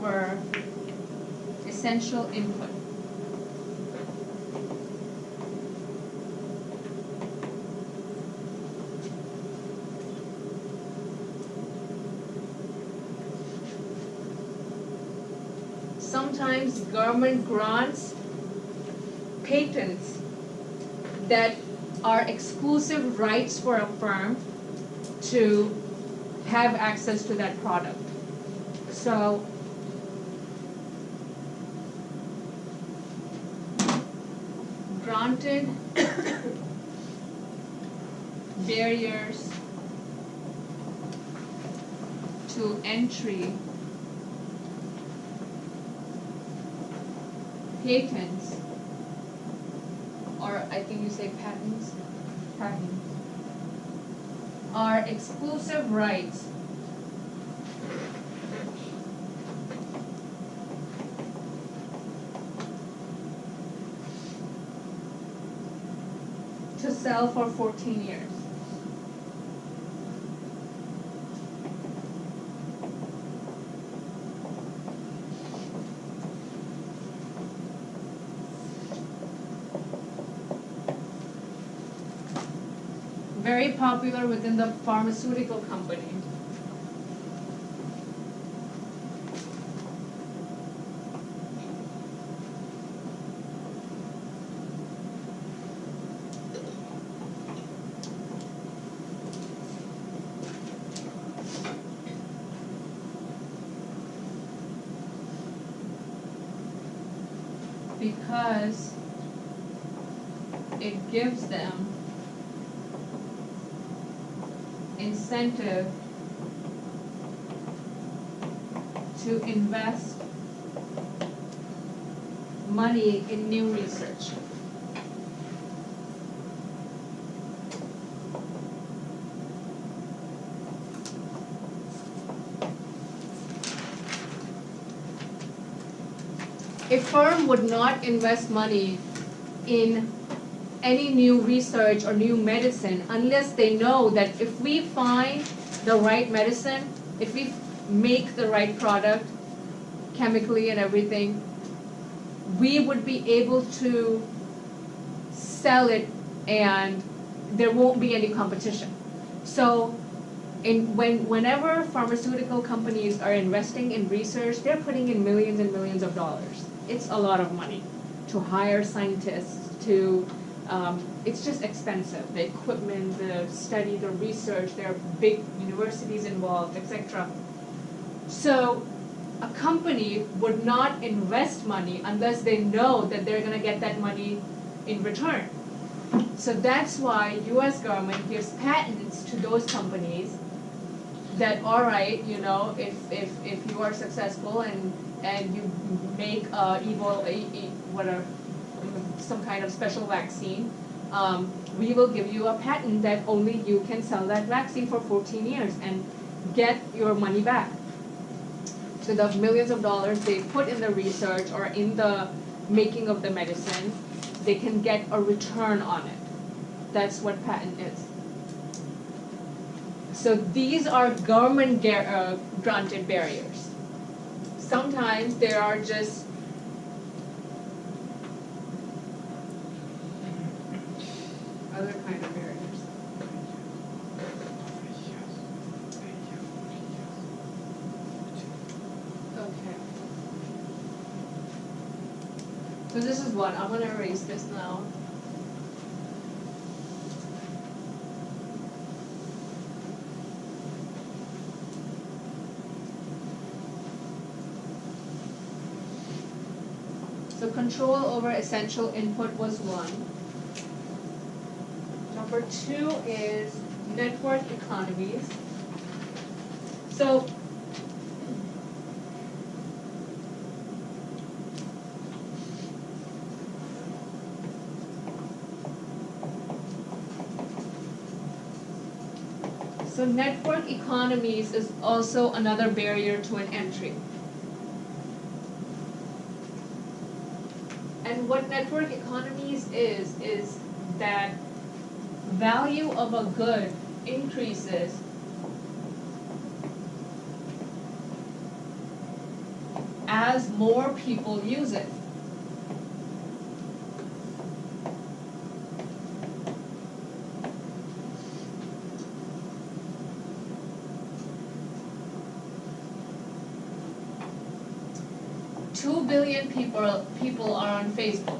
over essential input. Sometimes government grants patents that are exclusive rights for a firm to have access to that product. So granted barriers to entry, patents, or I think you say patents, are exclusive rights to sell for 14 years. Very popular within the pharmaceutical company. Because it gives them incentive to invest money in new research. A firm would not invest money in any new research or new medicine unless they know that if we find the right medicine, if we make the right product chemically and everything, we would be able to sell it and there won't be any competition. So whenever pharmaceutical companies are investing in research, they're putting in millions and millions of dollars. It's a lot of money to hire scientists, it's just expensive. The equipment, the study, the research, there are big universities involved, etc. So a company would not invest money unless they know that they're going to get that money in return. So that's why US government gives patents to those companies that, all right, if you are successful and you make some kind of special vaccine, we will give you a patent that only you can sell that vaccine for 14 years and get your money back. So the millions of dollars they put in the research or in the making of the medicine, they can get a return on it. That's what patent is. So these are government granted barriers. Sometimes there are just other kind of barriers. Okay. So this is one. I'm going to erase this now. So control over essential input was one. Number two is network economies. So network economies is also another barrier to an entry. And what network economies is that value of a good increases as more people use it. Two billion people are on Facebook.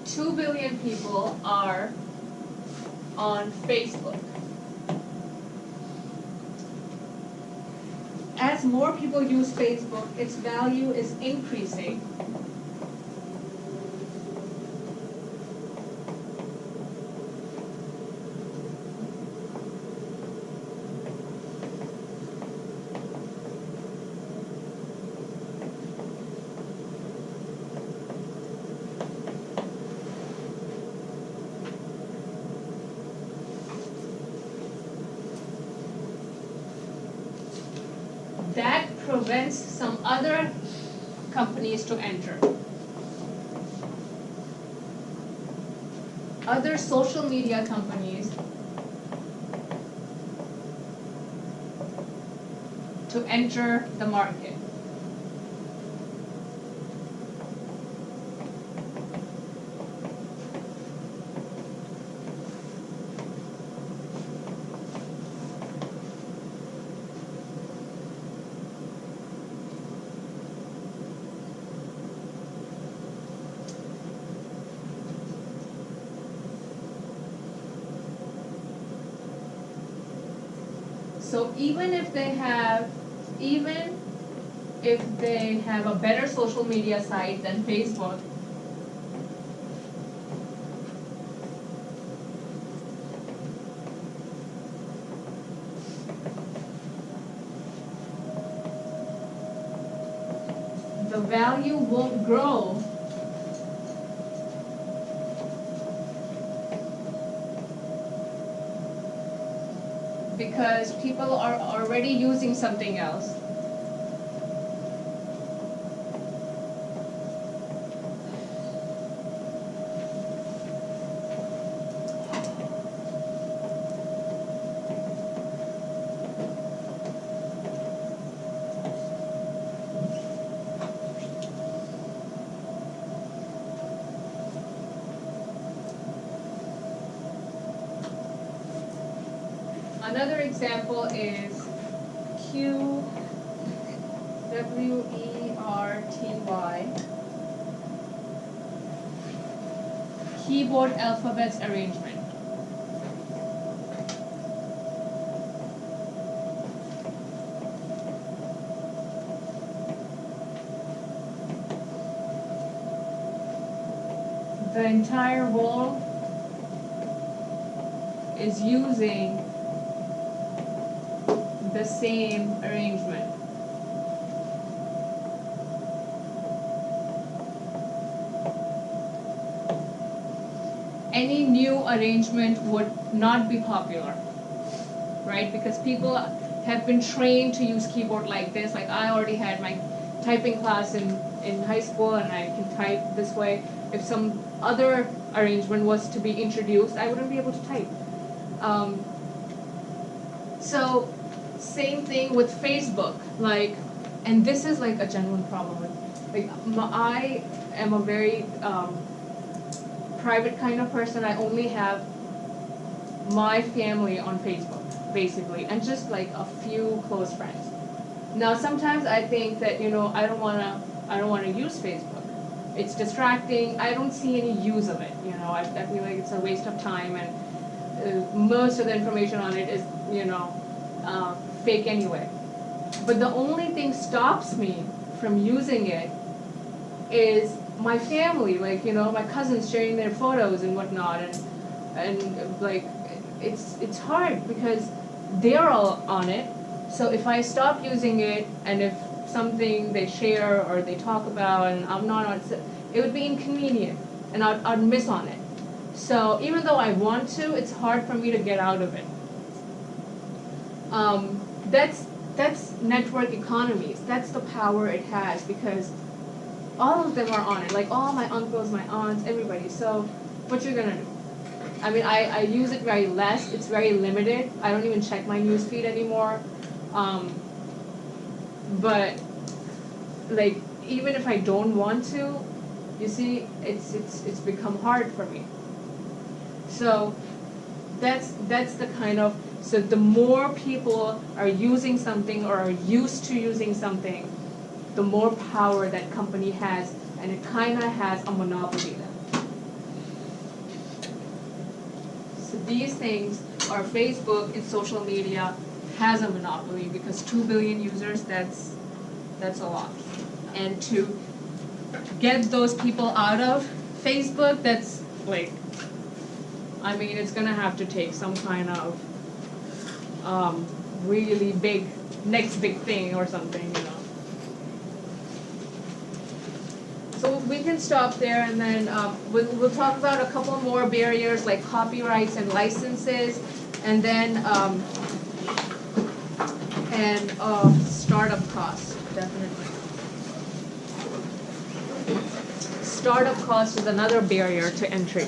Two billion people are on Facebook. As more people use Facebook, its value is increasing. That prevents some other companies to enter. Other social media companies to enter the market. So even if they have a better social media site than Facebook, the value won't grow because people are already using something else. Another example is QWERTY, keyboard alphabets arrangement. The entire world is using the same arrangement. Any new arrangement would not be popular, right? Because people have been trained to use keyboard like this. Like I already had my typing class in high school and I can type this way. If some other arrangement was to be introduced, I wouldn't be able to type. So same thing with Facebook, like, and this is like a genuine problem with, like, I am a very private kind of person. I only have my family on Facebook, basically, and just like a few close friends. Now, sometimes I think that, you know, I don't wanna use Facebook. It's distracting. I don't see any use of it. You know, I feel like it's a waste of time, and most of the information on it is, you know, fake anyway. But the only thing stops me from using it is my family, like, you know, my cousins sharing their photos and whatnot, and like it's hard because they're all on it. So if I stop using it, and if something they share or they talk about and I'm not on it, it would be inconvenient and I'd miss on it. So even though I want to, it's hard for me to get out of it. That's network economies. That's the power it has, because all of them are on it. Like all my uncles, my aunts, everybody. So what you're gonna do? I mean, I use it very less. It's very limited. I don't even check my newsfeed anymore. But like, even if I don't want to, you see, it's become hard for me. So that's the kind of, so the more people are using something or are used to using something, the more power that company has, and it kind of has a monopoly then. So these things are Facebook and social media has a monopoly because 2 billion users, that's a lot. And to get those people out of Facebook, that's like, I mean, it's gonna have to take some kind of really big, next big thing or something, you know. So we can stop there, and then we'll talk about a couple more barriers like copyrights and licenses, and then startup costs, definitely. Startup cost is another barrier to entry.